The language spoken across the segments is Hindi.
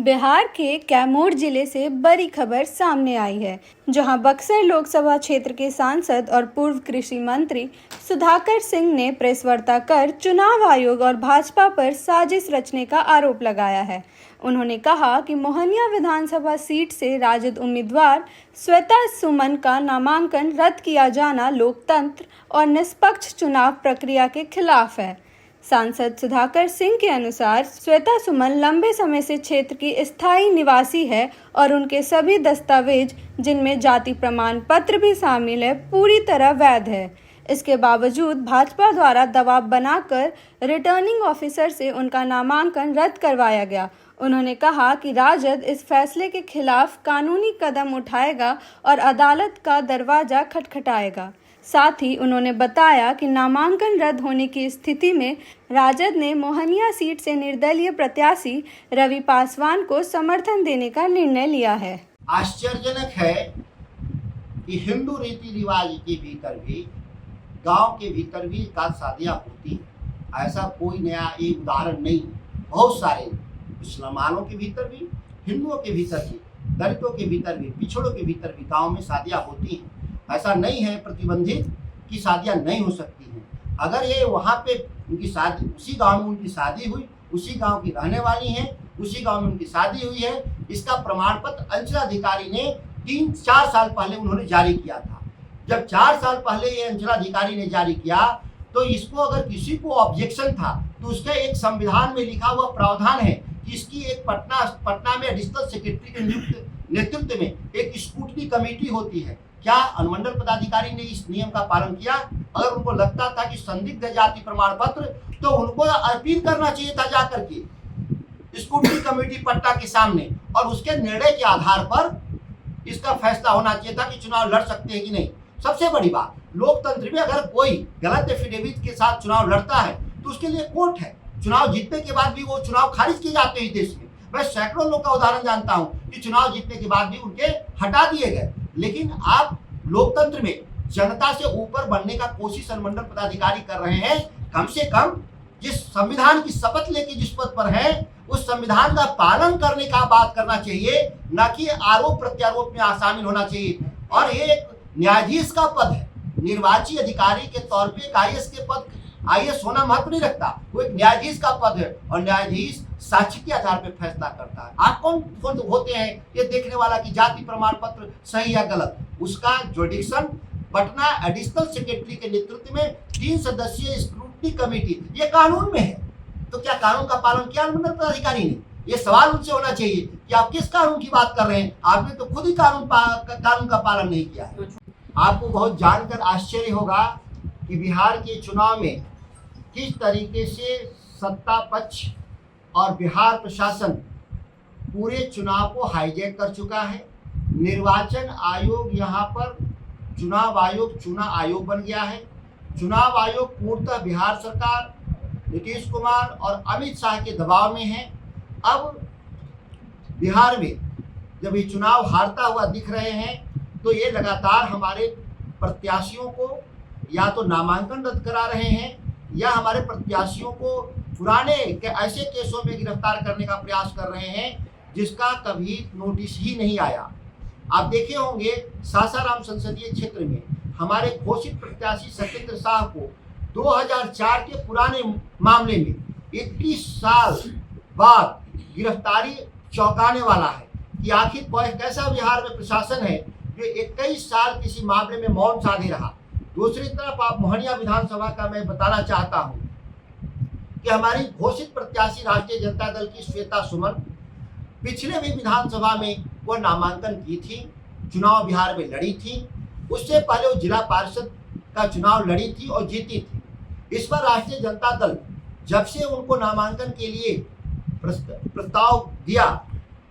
बिहार के कैमूर जिले से बड़ी खबर सामने आई है, जहां बक्सर लोकसभा क्षेत्र के सांसद और पूर्व कृषि मंत्री सुधाकर सिंह ने प्रेस वार्ता कर चुनाव आयोग और भाजपा पर साजिश रचने का आरोप लगाया है। उन्होंने कहा कि मोहनिया विधानसभा सीट से राजद उम्मीदवार श्वेता सुमन का नामांकन रद्द किया जाना लोकतंत्र और निष्पक्ष चुनाव प्रक्रिया के खिलाफ है। सांसद सुधाकर सिंह के अनुसार श्वेता सुमन लंबे समय से क्षेत्र की स्थायी निवासी है और उनके सभी दस्तावेज, जिनमें जाति प्रमाण पत्र भी शामिल है, पूरी तरह वैध है। इसके बावजूद भाजपा द्वारा दबाव बनाकर रिटर्निंग ऑफिसर से उनका नामांकन रद्द करवाया गया। उन्होंने कहा कि राजद इस फैसले के खिलाफ कानूनी कदम उठाएगा और अदालत का दरवाजा खटखटाएगा। साथ ही उन्होंने बताया कि नामांकन रद्द होने की स्थिति में राजद ने मोहनिया सीट से निर्दलीय प्रत्याशी रवि पासवान को समर्थन देने का निर्णय लिया है। आश्चर्यजनक है कि हिंदू रीति रिवाज के भीतर भी, गांव के भीतर भी शादियां होती है। ऐसा कोई नया एक उदाहरण नहीं। बहुत सारे मुसलमानों के भीतर भी, हिंदुओं के भीतर भी, दलितों के भीतर भी, पिछड़ों के भीतर भी गाँव में शादियाँ होती हैं। ऐसा नहीं है प्रतिबंधित कि शादियां नहीं हो सकती हैं। अगर ये वहाँ पे उनकी शादी, उसी गांव में उनकी शादी हुई, उसी गांव की रहने वाली हैं, उसी गांव में उनकी शादी हुई है, इसका प्रमाण पत्र अंचलाधिकारी ने 3-4 साल पहले उन्होंने जारी किया था। जब 4 साल पहले ये अंचलाधिकारी ने जारी किया तो इसको अगर किसी को ऑब्जेक्शन था तो उसके एक संविधान में लिखा हुआ प्रावधान है कि इसकी एक पटना में एडिशनल सेक्रेटरी के नेतृत्व में एक स्क्रूटनी कमेटी होती है। क्या अनुमंडल पदाधिकारी ने इस नियम का पालन किया? अगर उनको लगता था कि संदिग्ध जाति प्रमाण पत्र, तो उनको अपील करना चाहिए था जाकर के स्क्रूटनी कमेटी पट्टा के सामने, और उसके निर्णय के आधार पर इसका फैसला होना चाहिए था कि चुनाव लड़ सकते हैं कि नहीं। सबसे बड़ी बात, लोकतंत्र में अगर कोई गलत एफिडेविट के साथ चुनाव लड़ता है तो उसके लिए कोर्ट है। चुनाव जीतने के बाद भी वो चुनाव खारिज किए जाते हैं देश में। मैं सैकड़ों लोग का उदाहरण जानता हूं कि चुनाव जीतने के बाद भी उनके हटा दिए गए। लेकिन आप लोकतंत्र में जनता से ऊपर बनने का कोशिश अनुमंडल पदाधिकारी कर रहे हैं। कम से कम जिस संविधान की शपथ लेके जिस पद पर है, उस संविधान का पालन करने का बात करना चाहिए, न कि आरोप प्रत्यारोप में शामिल होना चाहिए। और ये एक न्यायाधीश का पद है, निर्वाची अधिकारी के तौर पे एक आईएएस के पद, आईएएस होना महत्व नहीं रखता, वो एक न्यायाधीश का पद है और न्यायाधीश साक्ष्य के आधार पर फैसला करता है। आप कौन होते हैं ये देखने वाला कि जाति प्रमाण पत्र सही या गलत? उसका जुडिक्शन पटना एडिशनल सेक्रेटरी के नेतृत्व में 3 सदस्यीय स्क्रूटनी कमेटी, ये कानून में है। तो क्या कानून का पालन किया अनुमंडल पदाधिकारी ने? ये सवाल उनसे होना चाहिए कि आप किस कानून की बात कर रहे हैं? आपने तो खुद ही कानून का पालन नहीं किया है। आपको बहुत जानकर आश्चर्य होगा कि बिहार के चुनाव में किस तरीके से सत्ता पक्ष और बिहार प्रशासन पूरे चुनाव को हाईजैक कर चुका है। निर्वाचन आयोग यहाँ पर चुनाव आयोग बन गया है। चुनाव आयोग पूर्णतः बिहार सरकार, नीतीश कुमार और अमित शाह के दबाव में है। अब बिहार में जब ये चुनाव हारता हुआ दिख रहे हैं तो ये लगातार हमारे प्रत्याशियों को या तो नामांकन रद्द करा रहे हैं या हमारे प्रत्याशियों को पुराने ऐसे केसों में गिरफ्तार करने का प्रयास कर रहे हैं जिसका कभी नोटिस ही नहीं आया। आप देखे होंगे सासाराम संसदीय क्षेत्र में हमारे घोषित प्रत्याशी सत्येंद्र शाह को 2004 के पुराने मामले में 21 साल बाद गिरफ्तारी चौंकाने वाला है कि आखिर कैसा बिहार में प्रशासन है जो 21 साल किसी मामले में मौन साधे रहा। दूसरी तरफ आप मोहनिया विधानसभा का मैं बताना चाहता हूं कि हमारी घोषित प्रत्याशी राष्ट्रीय जनता दल की श्वेता सुमन पिछले भी विधानसभा में वो नामांकन की थी, चुनाव बिहार में लड़ी थी। उससे पहले वो जिला पार्षद का चुनाव लड़ी थी और जीती थी। इस पर राष्ट्रीय जनता दल जब से उनको नामांकन के लिए प्रस्ताव दिया,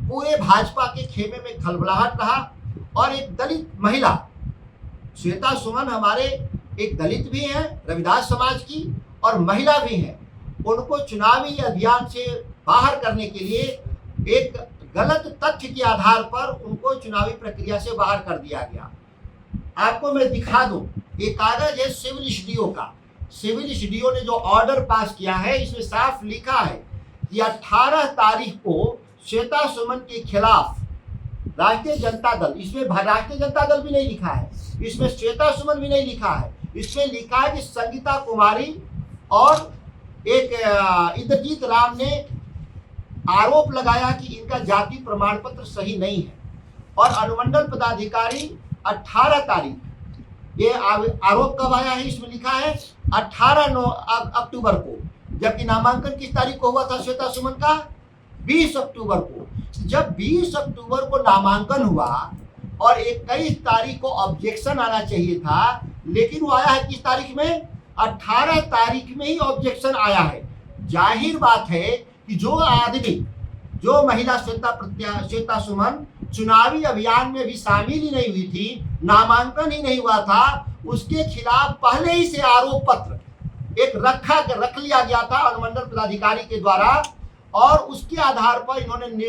पूरे भाजपा के खेमे में खलबलाहट रहा। और एक दलित महिला श्वेता सुमन हमारे एक दलित भी हैं, रविदास समाज की, और महिला भी हैं। उनको चुनावी अभियान से बाहर करने के लिए एक गलत तथ्य के आधार पर उनको चुनावी प्रक्रिया से बाहर कर दिया गया। आपको मैं दिखा दूं, ये कागज है सिविल स्टूडियो का। सिविल स्टूडियो ने जो ऑर्डर पास किया है, इसमें साफ लिखा है कि 18 तारीख को श्वेता सुमन के खिलाफ राष्ट्रीय जनता दल, इसमें राष्ट्रीय जनता दल भी नहीं लिखा है, इसमें श्वेता सुमन भी नहीं लिखा है, इसमें लिखा है कि संगीता कुमारी और एक इंद्रजीत राम ने आरोप लगाया कि इनका जाति प्रमाण पत्र सही नहीं है और अनुमंडल पदाधिकारी 18 तारीख, ये आरोप कब आया है इसमें लिखा है 18 अक्टूबर को, जबकि नामांकन किस तारीख को हुआ था श्वेता सुमन का? 20 अक्टूबर को। जब 20 अक्टूबर को नामांकन हुआ और 21 तारीख को ऑब्जेक्शन आना चाहिए था, लेकिन वो आया है किस तारीख में? 18 तारीख में ही ऑब्जेक्शन आया है। जाहिर बात है कि जो महिला श्वेता सुमन चुनावी अभियान में भी शामिल ही नहीं हुई थी, नामांकन ही नहीं हुआ था, उसके खिलाफ पहले ही से आरोप पत्र एक रख लिया गया था अनुमंडल पदाधिकारी के द्वारा और उसके आधार पर इन्होंने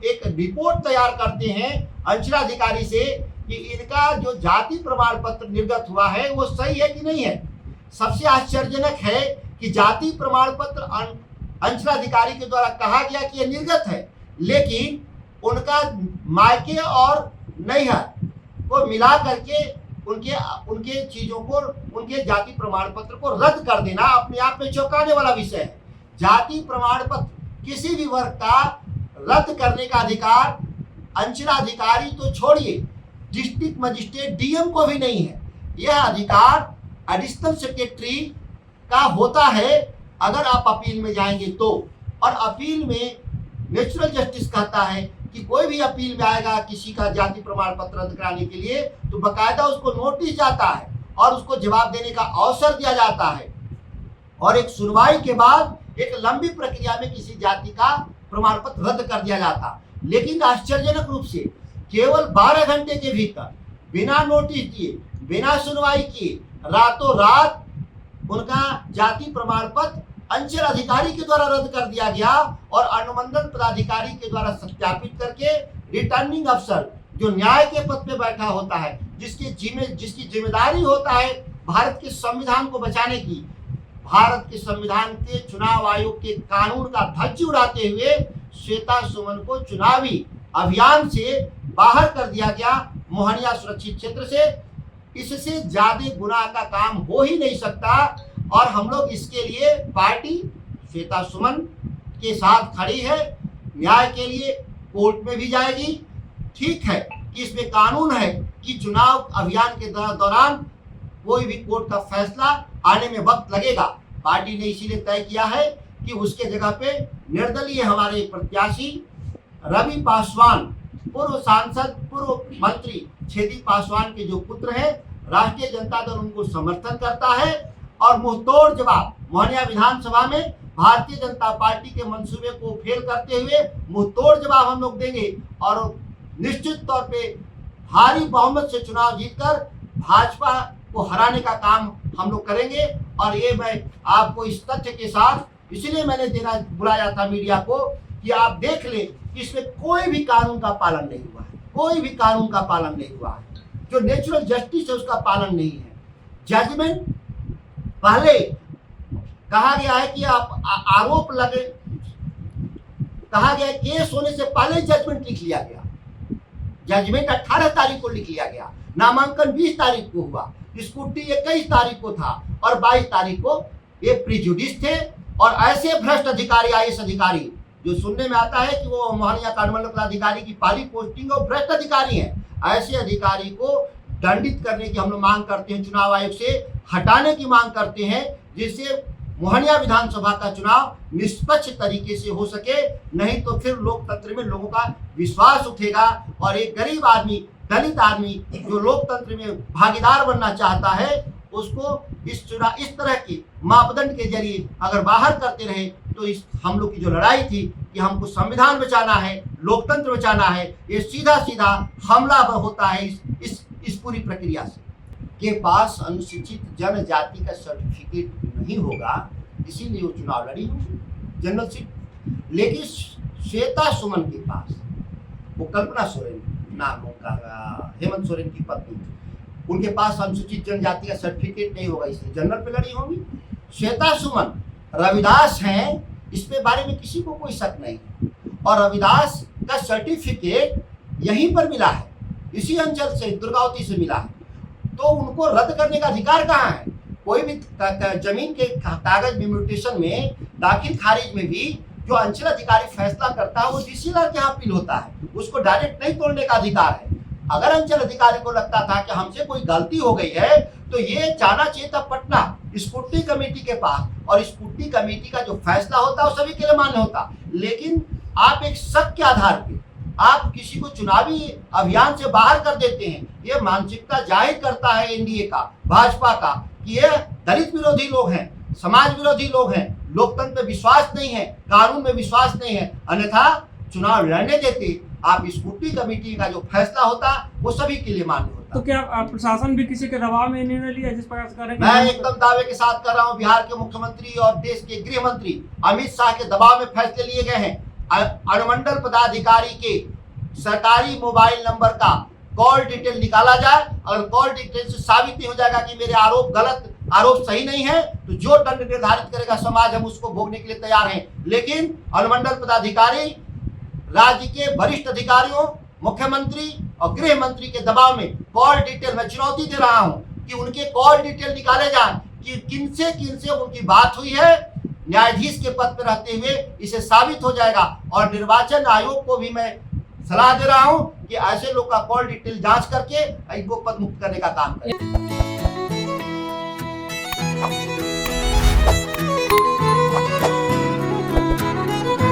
एक रिपोर्ट तैयार करते हैं अंचलाधिकारी से कि इनका जो जाति प्रमाण पत्र निर्गत हुआ है वो सही है कि नहीं है। सबसे आश्चर्यजनक है कि जाति प्रमाण पत्र अंचलाधिकारी के द्वारा कहा गया कि यह निर्गत है, लेकिन उनका मायके और नैहर को मिला करके उनके चीजों को, उनके जाति प्रमाण पत्र को रद्द कर देना अपने आप में चौंकाने वाला विषय है। जाति प्रमाण पत्र किसी भी वर्ग का रद्द करने का अधिकार अंचलाधिकारी तो छोड़िए, डिस्ट्रिक्ट मजिस्ट्रेट डीएम को भी नहीं है। यह अधिकार एडिशनल सेक्रेटरी का होता है अगर आप अपील में जाएंगे तो। और अपील में नेचुरल जस्टिस कहता है कि कोई भी अपील में आएगा किसी का जाति प्रमाण पत्र रद्द कराने के लिए तो बकायदा उसको नोटिस जाता है और उसको जवाब देने का अवसर दिया जाता है और एक सुनवाई के बाद एक लंबी प्रक्रिया में किसी जाति का प्रमाण पत्र रद्द कर दिया जाता। लेकिन आश्चर्यजनक रूप से केवल 12 घंटे के भीतर बिना नोटिस दिए, बिना सुनवाई किए, रातों रात उनका जाति प्रमाण पत्र अंचल अधिकारी के द्वारा रद्द कर दिया गया और अनुमंडल पदाधिकारी के द्वारा सत्यापित करके रिटर्निंग अफसर जो न्याय के पद पे बैठा होता है, जिसकी जिम्मेदारी होता है भारत के संविधान को बचाने की, भारत के संविधान के चुनाव आयोग के कानून का धज्जी उड़ाते हुए श्वेता सुमन को चुनावी अभियान से बाहर कर दिया गया मोहनिया सुरक्षित क्षेत्र से। इससे ज्यादा गुनाह का काम हो ही नहीं सकता और हम लोग इसके लिए पार्टी श्वेता सुमन के साथ खड़ी है, न्याय के लिए कोर्ट में भी जाएगी। ठीक है कि इसमें कानून है कि चुनाव अभियान के दौरान कोई भी कोर्ट का फैसला आने में वक्त लगेगा। पार्टी ने इसीलिए तय किया है कि उसके जगह पे निर्दलीय हमारे प्रत्याशी रवि पासवान, पूर्व सांसद, पूर्व मंत्री छेदी पासवान के जो पुत्र हैं, राष्ट्रीय जनता दल उनको समर्थन करता है और मुंहतोड़ जवाब मोहनिया विधानसभा में भारतीय जनता पार्टी के मंसूबे को फेल करते हुए मुंहतोड़ जवाब हम लोग देंगे और निश्चित तौर पे भारी बहुमत से चुनाव जीतकर भाजपा को हराने का काम हम लोग करेंगे। और ये मैं आपको इस तथ्य के साथ इसलिए मैंने बुलाया था मीडिया को कि आप देख लें कि इसमें कोई भी कानून का पालन नहीं हुआ है, कोई भी कानून का पालन नहीं हुआ है। जो नेचुरल जस्टिस है उसका पालन नहीं है। जजमेंट पहले कहा गया है कि आप आरोप लगे, कहा गया केस होने से पहले जजमेंट लिख लिया गया। जजमेंट 18 तारीख को लिख लिया गया, नामांकन 20 तारीख को हुआ, स्कूटी 21 तारीख को था और 22 तारीख को ये प्रिजुडिस थे। और ऐसे भ्रष्ट अधिकारी, आईएएस अधिकारी जो सुनने में आता है कि वो मोहनिया अनुमंडल पदाधिकारी की पहली पोस्टिंग और भ्रष्ट अधिकारी हैं, ऐसे अधिकारी को दंडित करने की हम लोग मांग करते हैं, चुनाव आयोग से हटाने की मांग करते हैं, जिससे मोहनिया विधानसभा का चुनाव निष्पक्ष तरीके से हो सके। नहीं तो फिर लोकतंत्र में लोगों का विश्वास उठेगा और एक गरीब आदमी, दलित आदमी जो लोकतंत्र में भागीदार बनना चाहता है उसको इस तरह के मापदंड के जरिए अगर बाहर करते रहे तो इस हम लोग की जो लड़ाई थी कि हमको संविधान बचाना है, लोकतंत्र बचाना है, ये सीधा सीधा हमला होता है इस पूरी प्रक्रिया से। के पास अनुसूचित जनजाति का सर्टिफिकेट नहीं होगा, इसीलिए वो चुनाव लड़ी जनरल सीट। लेकिन श्वेता सुमन के पास, वो कल्पना सोरेन नाम उनका, हेमंत सोरेन की पत्नी, उनके पास अनुसूचित जनजाति का सर्टिफिकेट नहीं होगा, इसलिए जनरल पे लड़ी होंगी। श्वेता सुमन रविदास हैं, इस पे बारे में किसी को कोई शक नहीं। और रविदास का सर्टिफिकेट यहीं पर मिला है, इसी अंचल से दुर्गावती से मिला है, तो उनको रद्द करने का अधिकार कहाँ है? कोई भी जमीन के कागज में म्यूटेशन में दाखिल खारिज में भी जो अंचल अधिकारी फैसला करता है वो तहसीलदार के यहाँ अपील होता है, उसको डायरेक्ट नहीं तोड़ने का अधिकार है। अगर अंचल अधिकारी को लगता था कि हमसे कोई गलती हो गई है तो ये जाना चाहिए था पटना स्कूटनी कमेटी के पास, और स्कूटनी कमेटी का जो फैसला होता है वो सभी के लिए मान्य होता। लेकिन आप एक शक के आधार पे आप किसी को चुनावी अभियान से बाहर कर देते हैं। ये मानसिकता जाहिर करता है एनडीए का, भाजपा का, कि ये दलित विरोधी लोग हैं, समाज विरोधी लोग हैं, लोकतंत्र में विश्वास नहीं है, कानून में विश्वास नहीं है, अन्यथा चुनाव लड़ने देते। आप स्कूटनी कमेटी का जो फैसला होता वो सभी के लिए मान्य होता। तो क्या प्रशासन भी किसी के दबाव में निर्णय लिया जिस प्रकार से कर रहे हैं? मैं एकदम दावे के साथ कर रहा हूं, बिहार के मुख्यमंत्री और देश के गृह मंत्री अमित शाह के दबाव में फैसले लिए गए हैं। अनुमंडल पदाधिकारी के सरकारी मोबाइल नंबर का कॉल डिटेल निकाला जाए। अगर कॉल डिटेल से साबित नहीं हो जाएगा कि मेरे आरोप गलत, आरोप सही नहीं है, तो जो दंड निर्धारित करेगा समाज, हम उसको भोगने के लिए तैयार हैं। लेकिन अनुमंडल पदाधिकारी राज्य के वरिष्ठ अधिकारियों, मुख्यमंत्री और गृह मंत्री के दबाव में कॉल डिटेल, मैं चुनौती दे रहा हूं कि उनके कॉल डिटेल निकाले जाए कि किनसे किनसे उनकी बात हुई है। न्यायाधीश के पद पर रहते हुए इसे साबित हो जाएगा। और निर्वाचन आयोग को भी मैं सलाह दे रहा हूं कि ऐसे लोग का कॉल डिटेल जांच करके इनको पद मुक्त करने का काम करें।